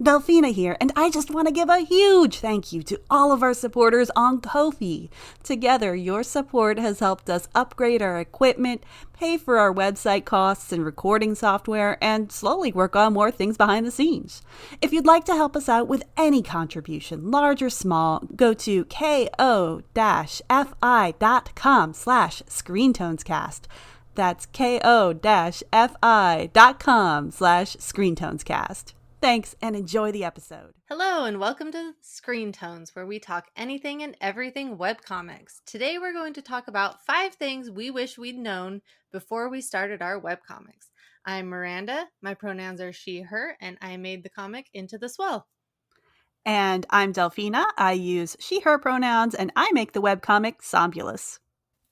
Delphina here, and I just want to give a huge thank you to all of our supporters on Ko-fi. Together, your support has helped us upgrade our equipment, pay for our website costs and recording software, and slowly work on more things behind the scenes. If you'd like to help us out with any contribution, large or small, go to ko-fi.com/screentonescast. That's ko-fi.com/screentonescast. Thanks, and enjoy the episode. Hello, and welcome to Screen Tones, where we talk anything and everything webcomics. Today we're going to talk about 5 things we wish we'd known before we started our webcomics. I'm Miranda, my pronouns are she, her, and I made the comic Into the Swell. And I'm Delphina. I use she, her pronouns, and I make the webcomic Sombulus.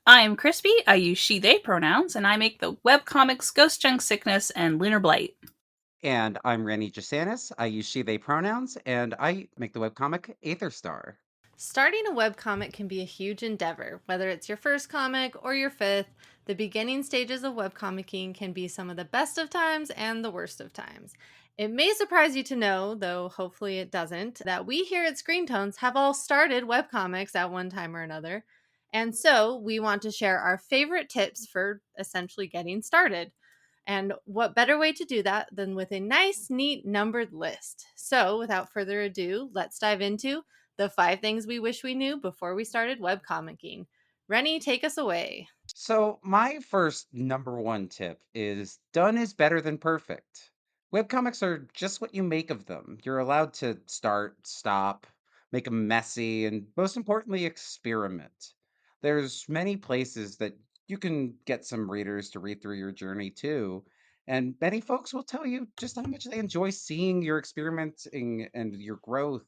I'm Crispy. I use she, they pronouns, and I make the webcomics Ghost Junk Sickness and Lunar Blight. And I'm Randy Jasanis. I use she, they pronouns, and I make the webcomic Aetherstar. Starting a webcomic can be a huge endeavor. Whether it's your first comic or your 5th, the beginning stages of webcomicking can be some of the best of times and the worst of times. It may surprise you to know, though hopefully it doesn't, that we here at Screen Tones have all started webcomics at one time or another. And so we want to share our favorite tips for essentially getting started. And what better way to do that than with a nice, neat, numbered list? So without further ado, let's dive into the 5 things we wish we knew before we started webcomicking. Rennie, take us away. So, my first number one tip is done is better than perfect. Webcomics are just what you make of them. You're allowed to start, stop, make them messy, and most importantly, experiment. There's many places that you can get some readers to read through your journey too. And many folks will tell you just how much they enjoy seeing your experimenting and your growth,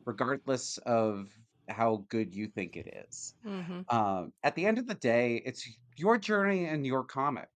regardless of how good you think it is. Mm-hmm. At the end of the day, it's your journey and your comic.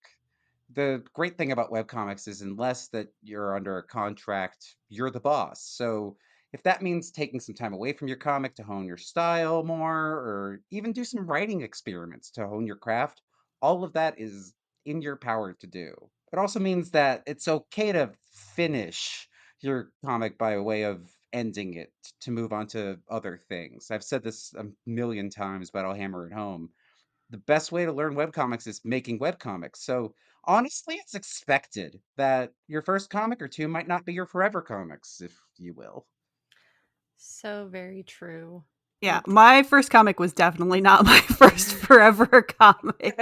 The great thing about webcomics is, unless that you're under a contract, you're the boss. So if that means taking some time away from your comic to hone your style more, or even do some writing experiments to hone your craft, all of that is in your power to do. It also means that it's okay to finish your comic by way of ending it to move on to other things. I've said this a million times, but I'll hammer it home. The best way to learn webcomics is making webcomics. So honestly, it's expected that your first comic or two might not be your forever comics, if you will. So very true. Yeah, my first comic was definitely not my first forever comic.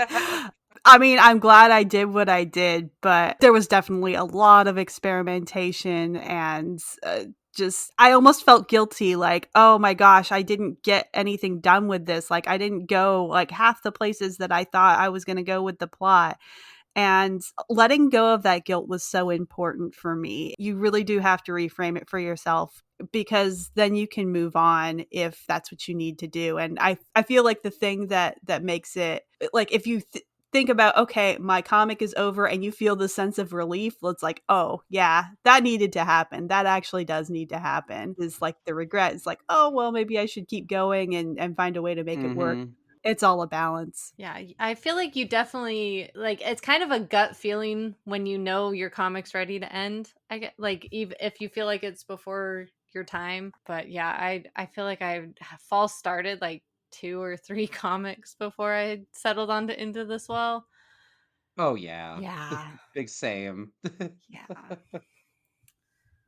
I mean, I'm glad I did what I did, but there was definitely a lot of experimentation and I almost felt guilty, like, oh my gosh, I didn't get anything done with this. Like, I didn't go like half the places that I thought I was going to go with the plot. And letting go of that guilt was so important for me. You really do have to reframe it for yourself, because then you can move on if that's what you need to do. And I feel like the thing that makes it, like, if you think about, okay, my comic is over, and you feel the sense of relief, it's like, oh yeah, that needed to happen. That actually does need to happen. Is like the regret. It's like, oh, well, maybe I should keep going and find a way to make it work. It's all a balance. Yeah, I feel like you definitely, like, it's kind of a gut feeling when you know your comic's ready to end. I get, like, even if you feel like it's before your time. But yeah, I feel like I false started like 2 or 3 comics before I settled on to Into the Swell. Oh yeah. Yeah. Big same. Yeah.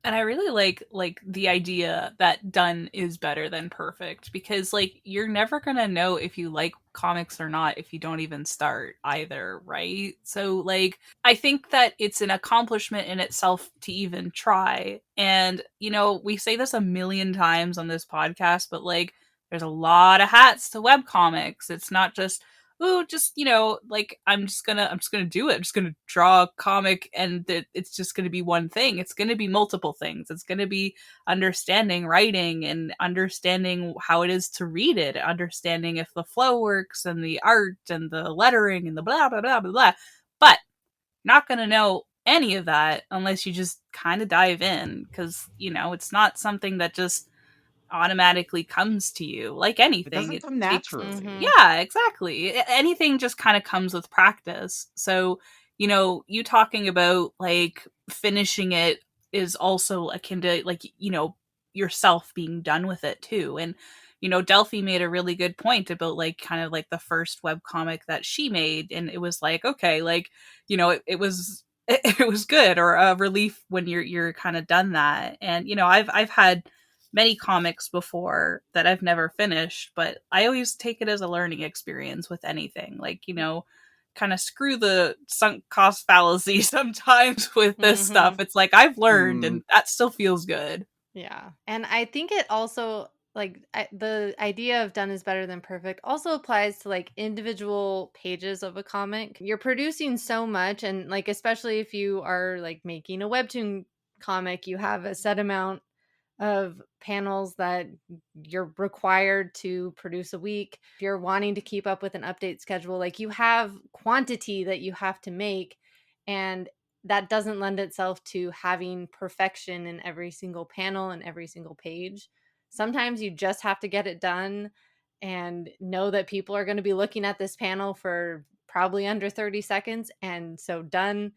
And I really like the idea that done is better than perfect, because like you're never going to know if you like comics or not if you don't even start either, right? So like I think that it's an accomplishment in itself to even try. And you know, we say this a million times on this podcast, but like there's a lot of hats to webcomics. It's not just, oh, just, you know, like I'm just gonna do it. I'm just gonna draw a comic, and it's just gonna be one thing. It's gonna be multiple things. It's gonna be understanding writing and understanding how it is to read it, understanding if the flow works and the art and the lettering and the blah blah blah blah blah. But not gonna know any of that unless you just kind of dive in, because you know it's not something that just automatically comes to you. Like anything, It doesn't come naturally. yeah, exactly. Anything just kind of comes with practice. So you know, you talking about like finishing it is also akin to like, you know, yourself being done with it too. And you know, Delphi made a really good point about like kind of like the first webcomic that she made, and it was like, okay, like, you know, it was it was good, or a relief when you're kind of done that. And you know, I've had many comics before that I've never finished, but I always take it as a learning experience with anything. Like, you know, kind of screw the sunk cost fallacy sometimes with this stuff. It's like I've learned and that still feels good. Yeah. And I think it also, like, the idea of done is better than perfect also applies to like individual pages of a comic. You're producing so much, and like, especially if you are like making a webtoon comic, you have a set amount of panels that you're required to produce a week. If you're wanting to keep up with an update schedule, like, you have quantity that you have to make, and that doesn't lend itself to having perfection in every single panel and every single page. Sometimes you just have to get it done and know that people are going to be looking at this panel for probably under 30 seconds, and so done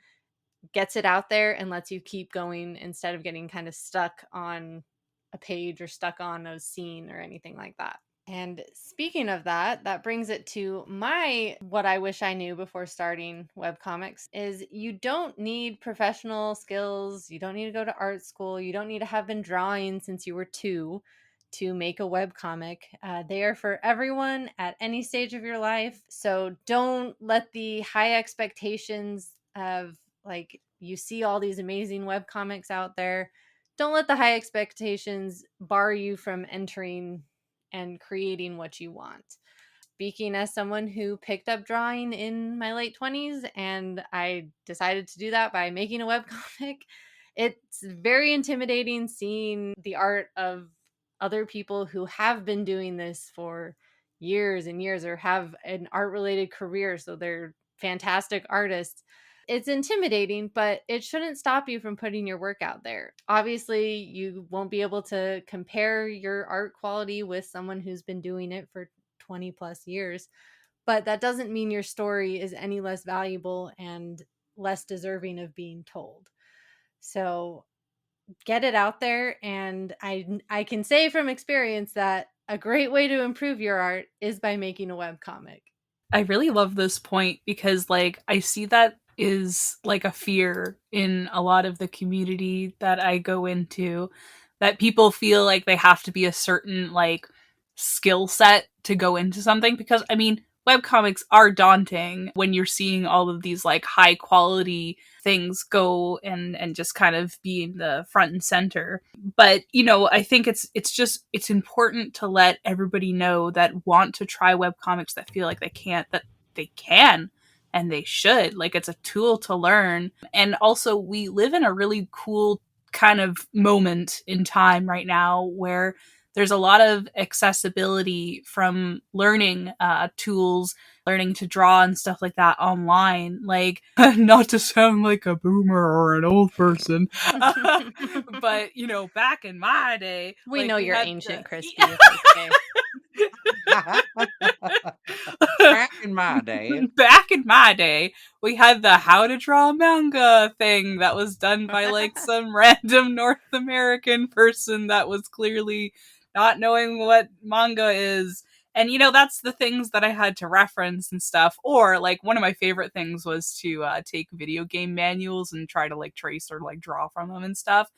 gets it out there and lets you keep going instead of getting kind of stuck on a page or stuck on a scene or anything like that. And speaking of that, that brings it to my what I wish I knew before starting webcomics is you don't need professional skills. You don't need to go to art school. You don't need to have been drawing since you were 2 to make a webcomic. They are for everyone at any stage of your life. So don't let the high expectations of, like, you see all these amazing webcomics out there. Don't let the high expectations bar you from entering and creating what you want. Speaking as someone who picked up drawing in my late 20s, and I decided to do that by making a webcomic, it's very intimidating seeing the art of other people who have been doing this for years and years or have an art related career, so they're fantastic artists. It's intimidating, but it shouldn't stop you from putting your work out there. Obviously, you won't be able to compare your art quality with someone who's been doing it for 20 plus years, but that doesn't mean your story is any less valuable and less deserving of being told. So get it out there, and I can say from experience that a great way to improve your art is by making a webcomic. I really love this point because like I see that is like a fear in a lot of the community that I go into, that people feel like they have to be a certain like skill set to go into something, because I mean webcomics are daunting when you're seeing all of these like high quality things go and just kind of be in the front and center. But you know, I think it's important to let everybody know that want to try webcomics, that feel like they can't, that they can and they should. Like, it's a tool to learn. And also we live in a really cool kind of moment in time right now where there's a lot of accessibility from learning tools, learning to draw and stuff like that online. Like, not to sound like a boomer or an old person, but you know, back in my day, We like, know we you're had ancient, the Crispy. It's okay. Back in my day. Back in my day, we had the how to draw manga thing that was done by like some random North American person that was clearly not knowing what manga is. And you know, that's the things that I had to reference and stuff. Or like one of my favorite things was to take video game manuals and try to like trace or like draw from them and stuff.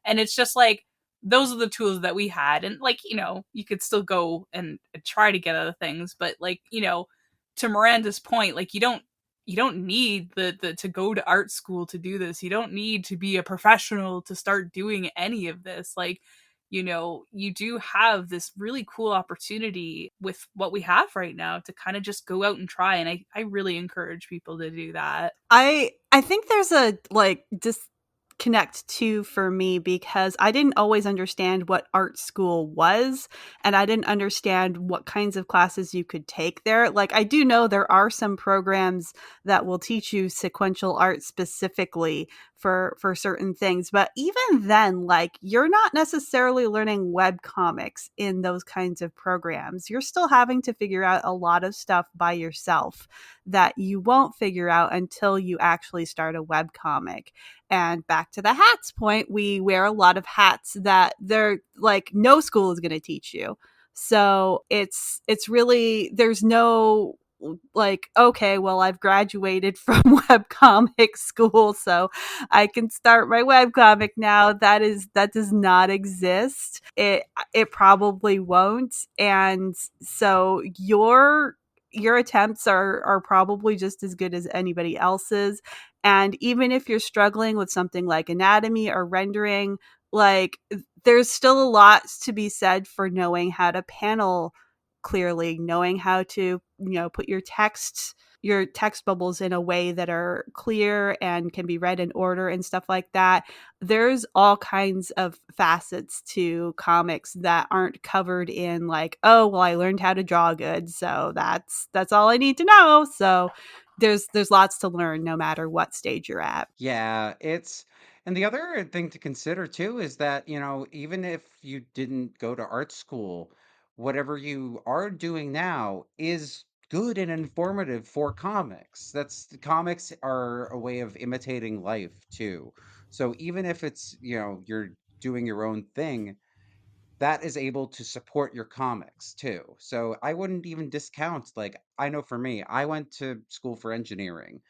And it's just like, those are the tools that we had. And like, you know, you could still go and try to get other things, but like, you know, to Miranda's point, like, you don't need the to go to art school to do this. You don't need to be a professional to start doing any of this. Like, you know, you do have this really cool opportunity with what we have right now to kind of just go out and try. And I really encourage people to do that. I think there's a like disconnect too for me, because I didn't always understand what art school was, and I didn't understand what kinds of classes you could take there. Like, I do know there are some programs that will teach you sequential art specifically for certain things, but even then, like, you're not necessarily learning web comics in those kinds of programs. You're still having to figure out a lot of stuff by yourself that you won't figure out until you actually start a web comic. And back to the hats point, we wear a lot of hats that they're like no school is going to teach you. So it's really there's no like, okay, well, I've graduated from webcomic school, so I can start my webcomic now. That does not exist. It probably won't. And so your attempts are probably just as good as anybody else's. And even if you're struggling with something like anatomy or rendering, like there's still a lot to be said for knowing how to panel clearly, knowing how to, put your text bubbles in a way that are clear and can be read in order and stuff like that. There's all kinds of facets to comics that aren't covered in like, oh, well, I learned how to draw good, so that's all I need to know. So there's lots to learn no matter what stage you're at. Yeah, and the other thing to consider too is that, even if you didn't go to art school, whatever you are doing now is good and informative for comics. Comics are a way of imitating life too. So even if it's, you're doing your own thing, that is able to support your comics too. So I wouldn't even discount, like, I know for me, I went to school for engineering,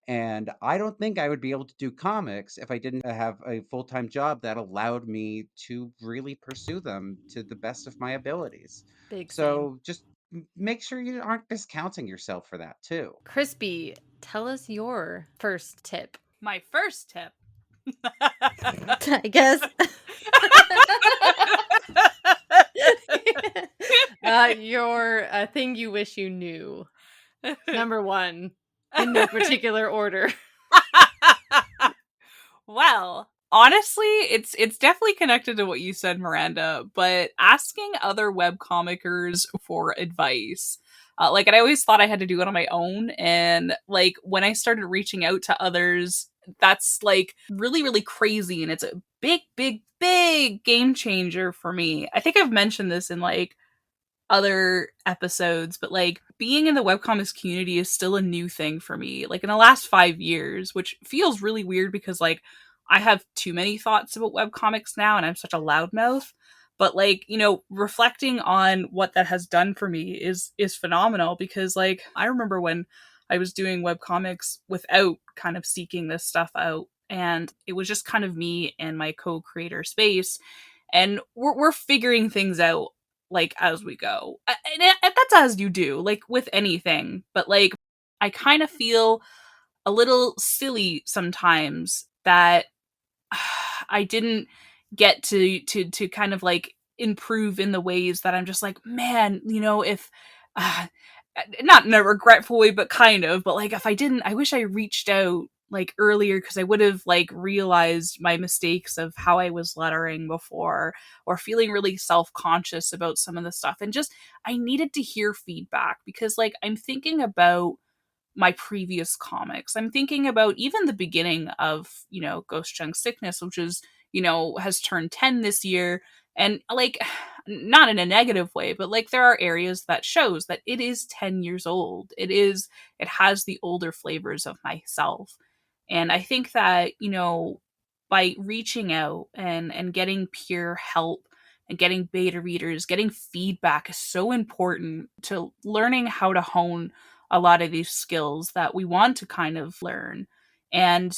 and I don't think I would be able to do comics if I didn't have a full-time job that allowed me to really pursue them to the best of my abilities. Big same. So just make sure you aren't discounting yourself for that too. Crispy, tell us your first tip. My first tip. I guess. Your thing you wish you knew. Number one, in no particular order. Well, honestly, it's definitely connected to what you said, Miranda, but asking other webcomickers for advice. Like, I always thought I had to do it on my own, and like when I started reaching out to others, that's like really, really crazy, and it's a big, big, big game changer for me. I think I've mentioned this in like other episodes, but like being in the webcomics community is still a new thing for me. Like in the last 5 years, which feels really weird because like I have too many thoughts about webcomics now and I'm such a loudmouth. But like, reflecting on what that has done for me is phenomenal because like I remember when I was doing webcomics without kind of seeking this stuff out. And it was just kind of me and my co-creator space. And we're figuring things out like as we go. And that's as you do, like with anything. But like I kind of feel a little silly sometimes that I didn't get to kind of like improve in the ways that I'm just like, man, if not in a regretful way, but kind of, but like if I didn't, I wish I reached out like earlier because I would have like realized my mistakes of how I was lettering before or feeling really self-conscious about some of the stuff and just I needed to hear feedback because like I'm thinking about my previous comics. I'm thinking about even the beginning of, Ghost Junk Sickness, which is, has turned 10 this year. And like, not in a negative way, but like there are areas that shows that it is 10 years old. It has the older flavors of myself. And I think that, by reaching out and getting peer help and getting beta readers, getting feedback is so important to learning how to hone a lot of these skills that we want to kind of learn. And,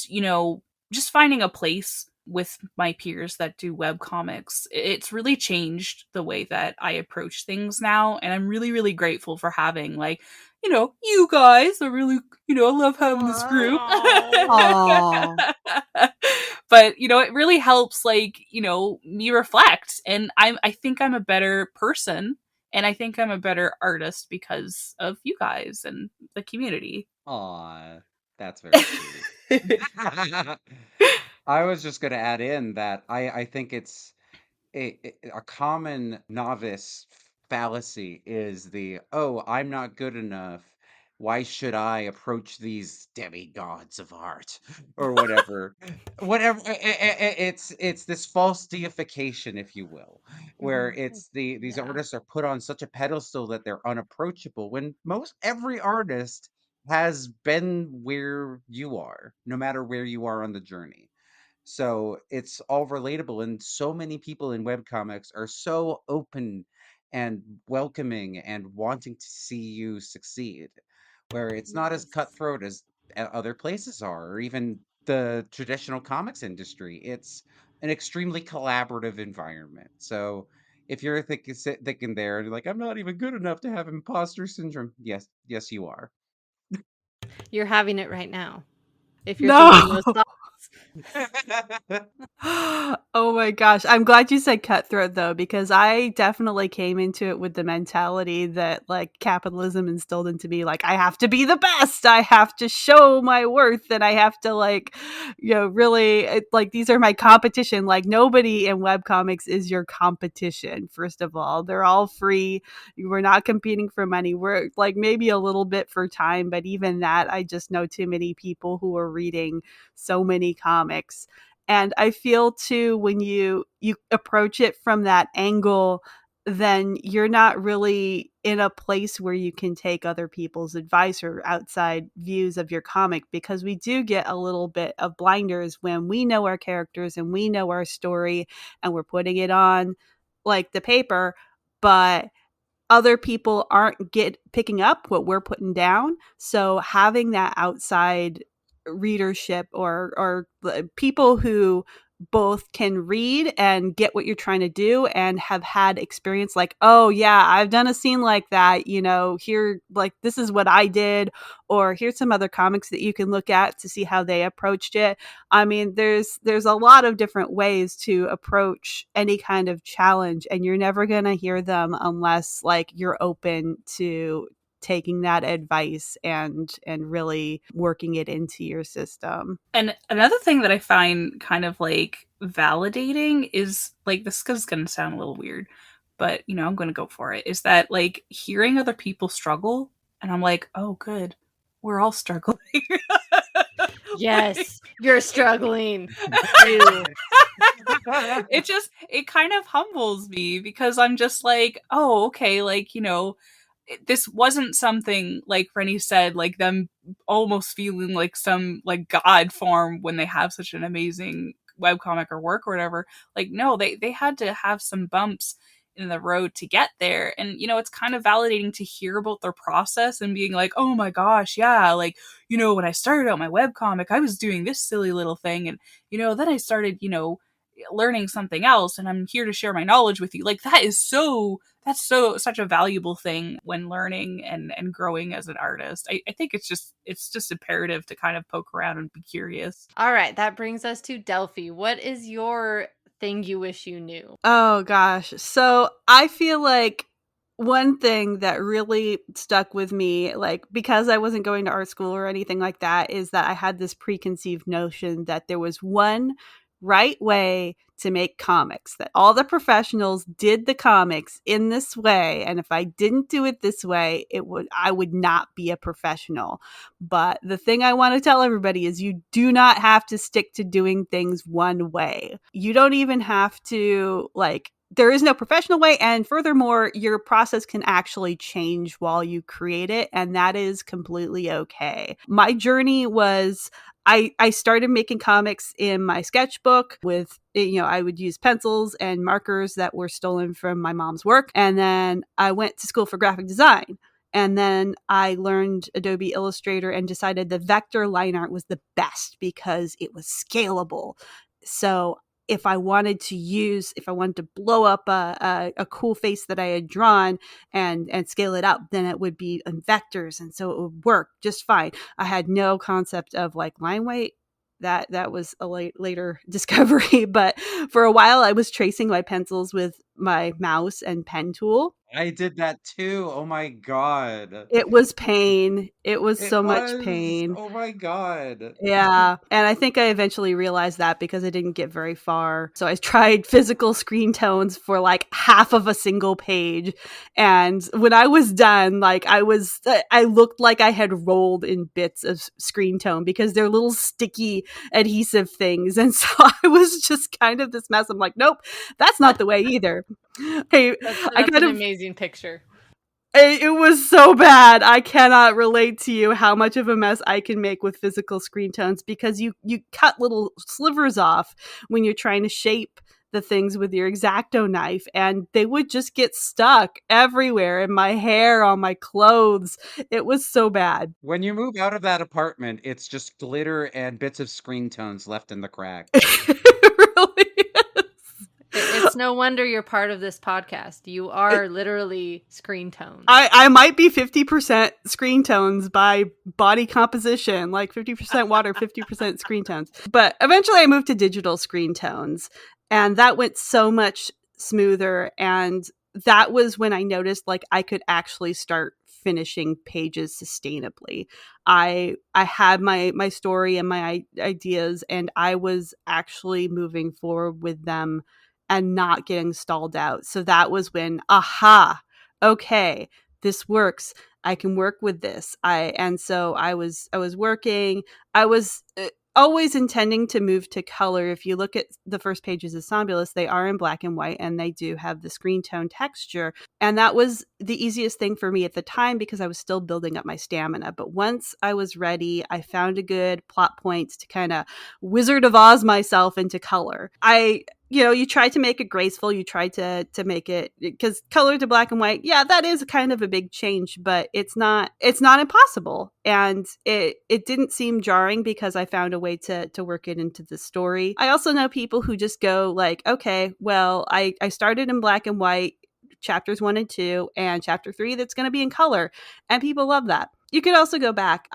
just finding a place with my peers that do web comics, it's really changed the way that I approach things now. And I'm really, really grateful for having like, you guys are really, I love having this group. Aw. But, it really helps like, me reflect. And I think I'm a better person and I think I'm a better artist because of you guys and the community. Aw, that's very sweet. I was just going to add in that I think it's a common novice fallacy is the, oh, I'm not good enough. Why should I approach these demigods of art or whatever? Whatever. It's this false deification, if you will, where it's these Yeah. artists are put on such a pedestal that they're unapproachable when most every artist has been where you are, no matter where you are on the journey. So it's all relatable, and so many people in webcomics are so open and welcoming and wanting to see you succeed, where it's not as Yes. cutthroat as other places are, or even the traditional comics industry. It's an extremely collaborative environment. So if you're thinking there and you're like, I'm not even good enough to have imposter syndrome, yes, you are. You're having it right now. If you're thinking No. those thoughts. Oh my gosh. I'm glad you said cutthroat though, because I definitely came into it with the mentality that like capitalism instilled into me, like I have to be the best. I have to show my worth and I have to like, really like these are my competition. Like nobody in webcomics is your competition. First of all, they're all free. We're not competing for money. We're like maybe a little bit for time, but even that, I just know too many people who are reading so many comics. And I feel too when you approach it from that angle, then you're not really in a place where you can take other people's advice or outside views of your comic, because we do get a little bit of blinders when we know our characters and we know our story and we're putting it on like the paper, but other people aren't picking up what we're putting down. So having that outside readership or people who both can read and get what you're trying to do and have had experience like, oh yeah, I've done a scene like that, here, like this is what I did, or here's some other comics that you can look at to see how they approached it. I mean, there's a lot of different ways to approach any kind of challenge, and you're never going to hear them unless like you're open to taking that advice and really working it into your system. And another thing that I find kind of like validating is like, this is going to sound a little weird, but I'm going to go for it. Is that like hearing other people struggle, and I'm like, oh, good, we're all struggling. Like, Yes, you're struggling. Ew. it kind of humbles me, because I'm just like, oh, okay, like, this wasn't something like Rennie said, like them almost feeling like some like god form when they have such an amazing webcomic or work or whatever. Like, no, they had to have some bumps in the road to get there. And it's kind of validating to hear about their process and being like, oh my gosh, yeah, like, when I started out my webcomic, I was doing this silly little thing, and then I started, learning something else, and I'm here to share my knowledge with you. Like, that's so such a valuable thing when learning and growing as an artist. I think it's just imperative to kind of poke around and be curious. All right, that brings us to Delphi. What is your thing you wish you knew? Oh gosh. So I feel like one thing that really stuck with me, like because I wasn't going to art school or anything like that, is that I had this preconceived notion that there was one right way to make comics, that all the professionals did the comics in this way. And if I didn't do it this way, I would not be a professional. But the thing I want to tell everybody is you do not have to stick to doing things one way. You don't even have to there is no professional way. And furthermore, your process can actually change while you create it. And that is completely okay. My journey was I started making comics in my sketchbook with, I would use pencils and markers that were stolen from my mom's work. And then I went to school for graphic design. And then I learned Adobe Illustrator and decided the vector line art was the best because it was scalable. So if I wanted to blow up a cool face that I had drawn and scale it up, then it would be in vectors. And so it would work just fine. I had no concept of like line weight. That was a later discovery. But for a while I was tracing my pencils with my mouse and pen tool. I did that too. Oh my god. It was pain. It was It so much was. pain. Oh my god. Yeah. And I think I eventually realized that because I didn't get very far. So I tried physical screen tones for like half of a single page. And when I was done, I looked like I had rolled in bits of screen tone because they're little sticky adhesive things. And so I was just kind of this mess. I'm like, nope, that's not the way either. Hey, I That's kind an of amazing picture. It was so bad. I cannot relate to you how much of a mess I can make with physical screen tones because you cut little slivers off when you're trying to shape the things with your X-Acto knife, and they would just get stuck everywhere in my hair, on my clothes. It was so bad. When you move out of that apartment, it's just glitter and bits of screen tones left in the cracks. It really is. It's no wonder you're part of this podcast. You are literally screen tones. I might be 50% screen tones by body composition, like 50% water, 50% screen tones. But eventually I moved to digital screen tones, and that went so much smoother. And that was when I noticed like I could actually start finishing pages sustainably. I had my story and my ideas, and I was actually moving forward with them and not getting stalled out. So that was when, aha, okay, this works. I can work with this. I was working. I was always intending to move to color. If you look at the first pages of Somnambulist, they are in black and white, and they do have the screen tone texture. And that was the easiest thing for me at the time because I was still building up my stamina. But once I was ready, I found a good plot point to kind of Wizard of Oz myself into color. You try to make it graceful. You try to make it, because color to black and white, yeah, that is kind of a big change, but it's not impossible. And it didn't seem jarring because I found a way to work it into the story. I also know people who just go like, okay, well, I started in black and white, chapters 1 and 2, and chapter 3 that's going to be in color, and people love that. You could also go back.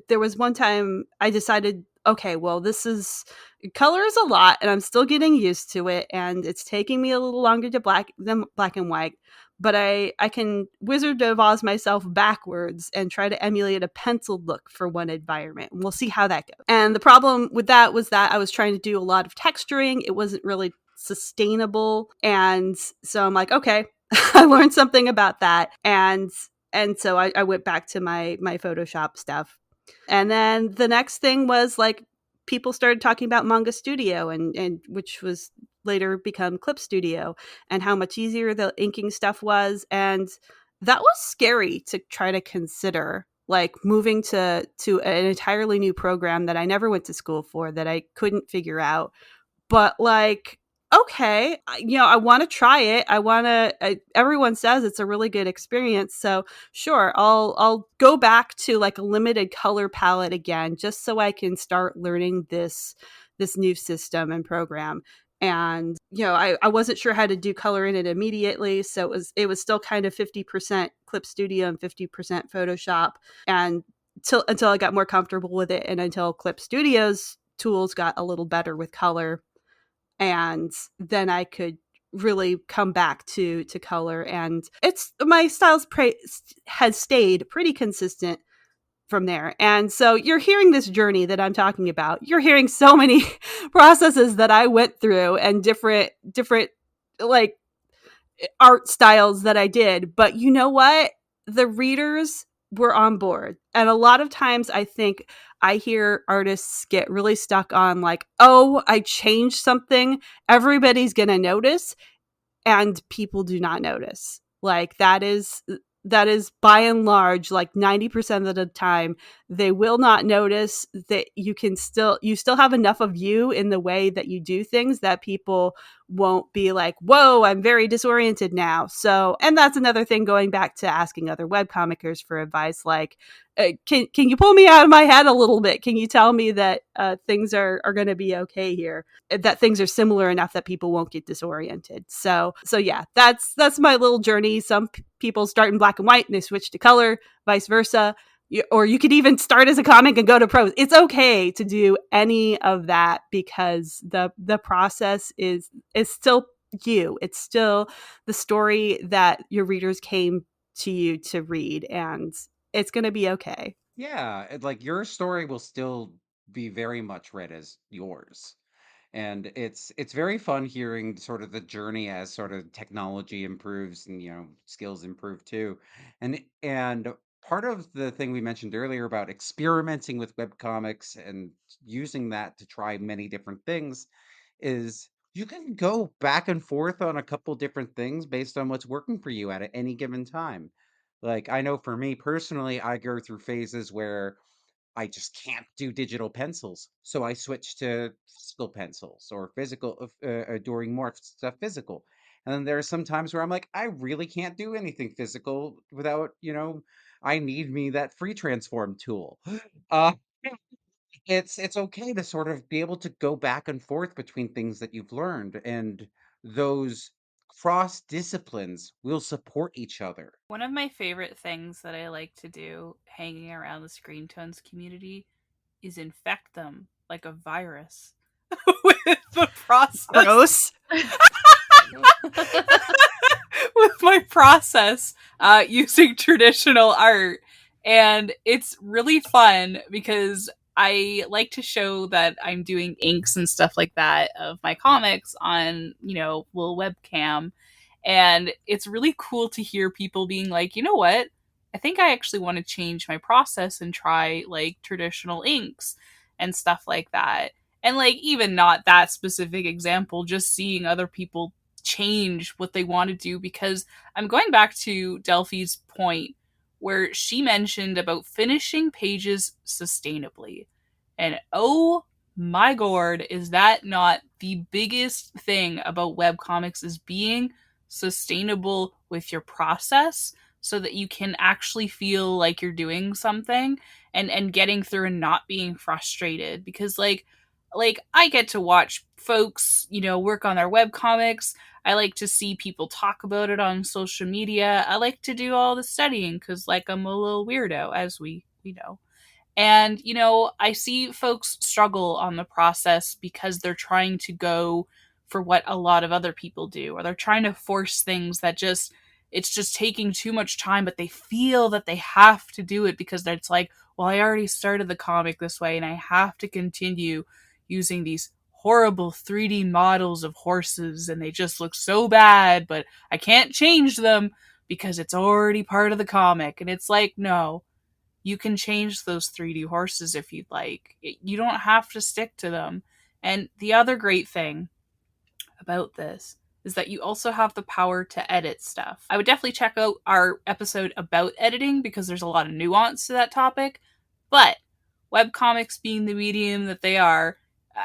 There was one time I decided, okay, well, this is color is a lot, and I'm still getting used to it, and it's taking me a little longer to than black and white. But I can Wizard of Oz myself backwards and try to emulate a penciled look for one environment, and we'll see how that goes. And the problem with that was that I was trying to do a lot of texturing. It wasn't really sustainable, and so I'm like, okay, I learned something about that, and so I went back to my Photoshop stuff. And then the next thing was like people started talking about Manga Studio, and which was later become Clip Studio, and how much easier the inking stuff was. And that was scary to try to consider, like moving to an entirely new program that I never went to school for, that I couldn't figure out. But like, okay, I want to try it. I want to. Everyone says it's a really good experience, so sure, I'll go back to like a limited color palette again, just so I can start learning this new system and program. And I wasn't sure how to do color in it immediately, so it was still kind of 50% Clip Studio and 50% Photoshop, and until I got more comfortable with it, and until Clip Studio's tools got a little better with color, and then I could really come back to color. And it's my has stayed pretty consistent from there. And so you're hearing this journey that I'm talking about. You're hearing so many processes that I went through, and different like art styles that I did. But you know what? The readers were on board. And a lot of times I think I hear artists get really stuck on like, oh, I changed something, everybody's going to notice, and people do not notice. Like that is by and large, like 90% of the time, they will not notice that you still have enough of you in the way that you do things that people won't be like, whoa, I'm very disoriented now. So, and that's another thing, going back to asking other webcomickers for advice, like, can you pull me out of my head a little bit? Can you tell me that things are going to be okay here? That things are similar enough that people won't get disoriented. So yeah, that's my little journey. Some people start in black and white and they switch to color, vice versa. Or you could even start as a comic and go to prose. It's okay to do any of that, because the process is still you. It's still the story that your readers came to you to read, and it's going to be okay. Yeah, like your story will still be very much read as yours. And it's very fun hearing sort of the journey as sort of technology improves and skills improve too. And part of the thing we mentioned earlier about experimenting with webcomics and using that to try many different things is you can go back and forth on a couple different things based on what's working for you at any given time. Like, I know for me personally, I go through phases where I just can't do digital pencils. So I switch to physical pencils or physical, doing more stuff physical. And then there are some times where I'm like, I really can't do anything physical without, I need me that free transform tool. Uh, it's okay to sort of be able to go back and forth between things that you've learned, and those cross disciplines will support each other. One of my favorite things that I like to do hanging around the Screen Tones community is infect them like a virus with the process. Gross. With my process using traditional art. And it's really fun because I like to show that I'm doing inks and stuff like that of my comics on, little webcam. And it's really cool to hear people being like, you know what? I think I actually want to change my process and try like traditional inks and stuff like that. And like, even not that specific example, just seeing other people change what they want to do, because I'm going back to Delphi's point where she mentioned about finishing pages sustainably. And oh my god, is that not the biggest thing about webcomics, is being sustainable with your process so that you can actually feel like you're doing something and getting through and not being frustrated, because like I get to watch folks, work on their webcomics. I like to see people talk about it on social media. I like to do all the studying cuz like I'm a little weirdo, as we know. And, I see folks struggle on the process because they're trying to go for what a lot of other people do, or they're trying to force things that it's just taking too much time, but they feel that they have to do it because it's like, well, I already started the comic this way and I have to continue using these horrible 3D models of horses and they just look so bad, but I can't change them because it's already part of the comic. And it's like, no, you can change those 3D horses if you'd like. You don't have to stick to them. And the other great thing about this is that you also have the power to edit stuff. I would definitely check out our episode about editing because there's a lot of nuance to that topic. But webcomics being the medium that they are,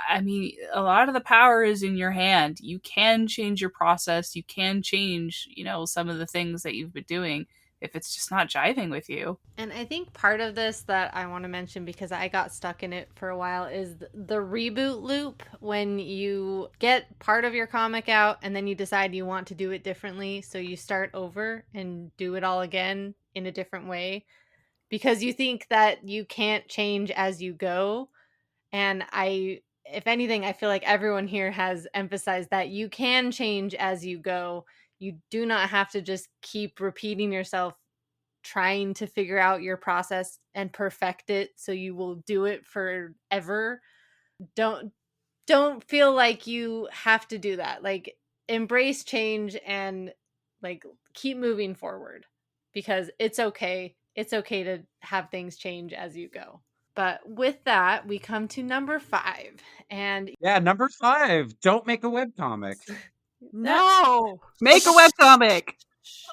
I mean, a lot of the power is in your hand. You can change your process. You can change, some of the things that you've been doing if it's just not jiving with you. And I think part of this that I want to mention, because I got stuck in it for a while, is the reboot loop. When you get part of your comic out and then you decide you want to do it differently, so you start over and do it all again in a different way because you think that you can't change as you go. And if anything, I feel like everyone here has emphasized that you can change as you go. You do not have to just keep repeating yourself trying to figure out your process and perfect it so you will do it forever. Don't feel like you have to do that. Like, embrace change and like keep moving forward, because it's okay. It's okay to have things change as you go. But with that, we come to number 5. And Yeah, number 5, don't make a webcomic. No. Make a webcomic.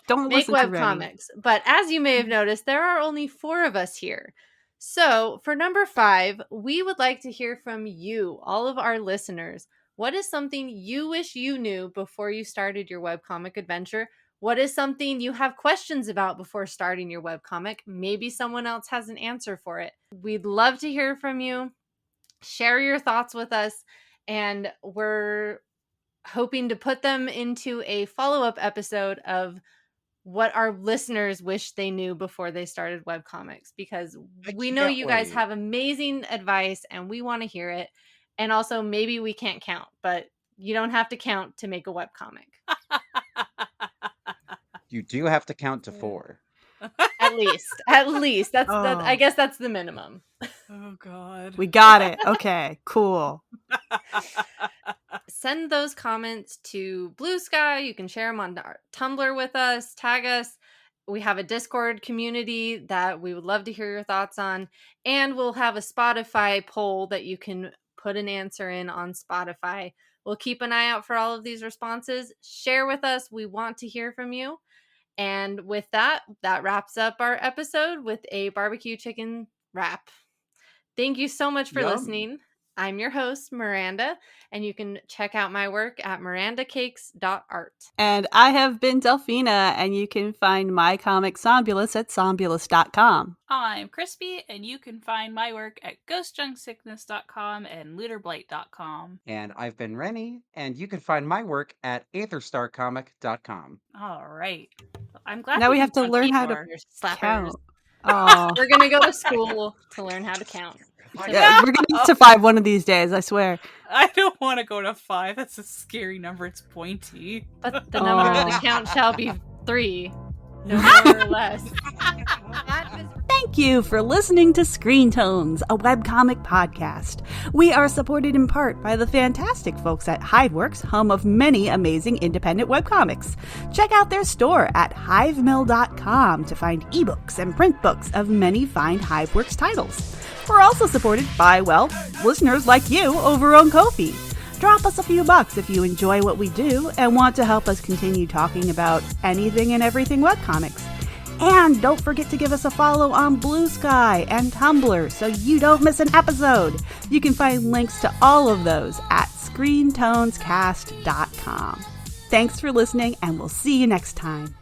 Don't make listen to Rennie. webcomics. But as you may have noticed, there are only 4 of us here. So for number 5, we would like to hear from you, all of our listeners. What is something you wish you knew before you started your webcomic adventure? What is something you have questions about before starting your webcomic? Maybe someone else has an answer for it. We'd love to hear from you. Share your thoughts with us, and we're hoping to put them into a follow-up episode of what our listeners wish they knew before they started webcomics, because I we know can't you guys wait. have amazing advice and we want to hear it. And also, maybe we can't count, but you don't have to count to make a webcomic. You do have to count to 4. At least that's that. I Oh, guess that's the minimum. Oh god. we got it. Okay, cool. Send those comments to Blue Sky. You can share them on our Tumblr with us, tag us. We have a Discord community that we would love to hear your thoughts on. And we'll have a Spotify poll that you can put an answer in on Spotify. We'll keep an eye out for all of these responses. Share with us. We want to hear from you. And with that wraps up our episode with a barbecue chicken wrap. Thank you so much for Yum. listening. I'm your host, Miranda, and you can check out my work at mirandacakes.art. And I have been Delphina, and you can find my comic Somnolus at somnolus.com. I'm Crispy, and you can find my work at ghostjunksickness.com and looterblight.com. And I've been Rennie, and you can find my work at aetherstarcomic.com. All right. I'm glad Now we have can to learn how to more. Slappers. count. Oh. We're going to go to school to learn how to count. Yeah, we're getting to 5 one of these days, I swear. I don't want to go to 5. That's a scary number. It's pointy. But the number of the count shall be 3. No more or less. Thank you for listening to Screen Tones, a webcomic podcast. We are supported in part by the fantastic folks at Hiveworks, home of many amazing independent webcomics. Check out their store at hivemill.com to find ebooks and print books of many fine Hiveworks titles. We're also supported by, well, listeners like you over on Ko-fi. Drop us a few bucks if you enjoy what we do and want to help us continue talking about anything and everything webcomics. And don't forget to give us a follow on Blue Sky and Tumblr so you don't miss an episode. You can find links to all of those at screentonescast.com. Thanks for listening, and we'll see you next time.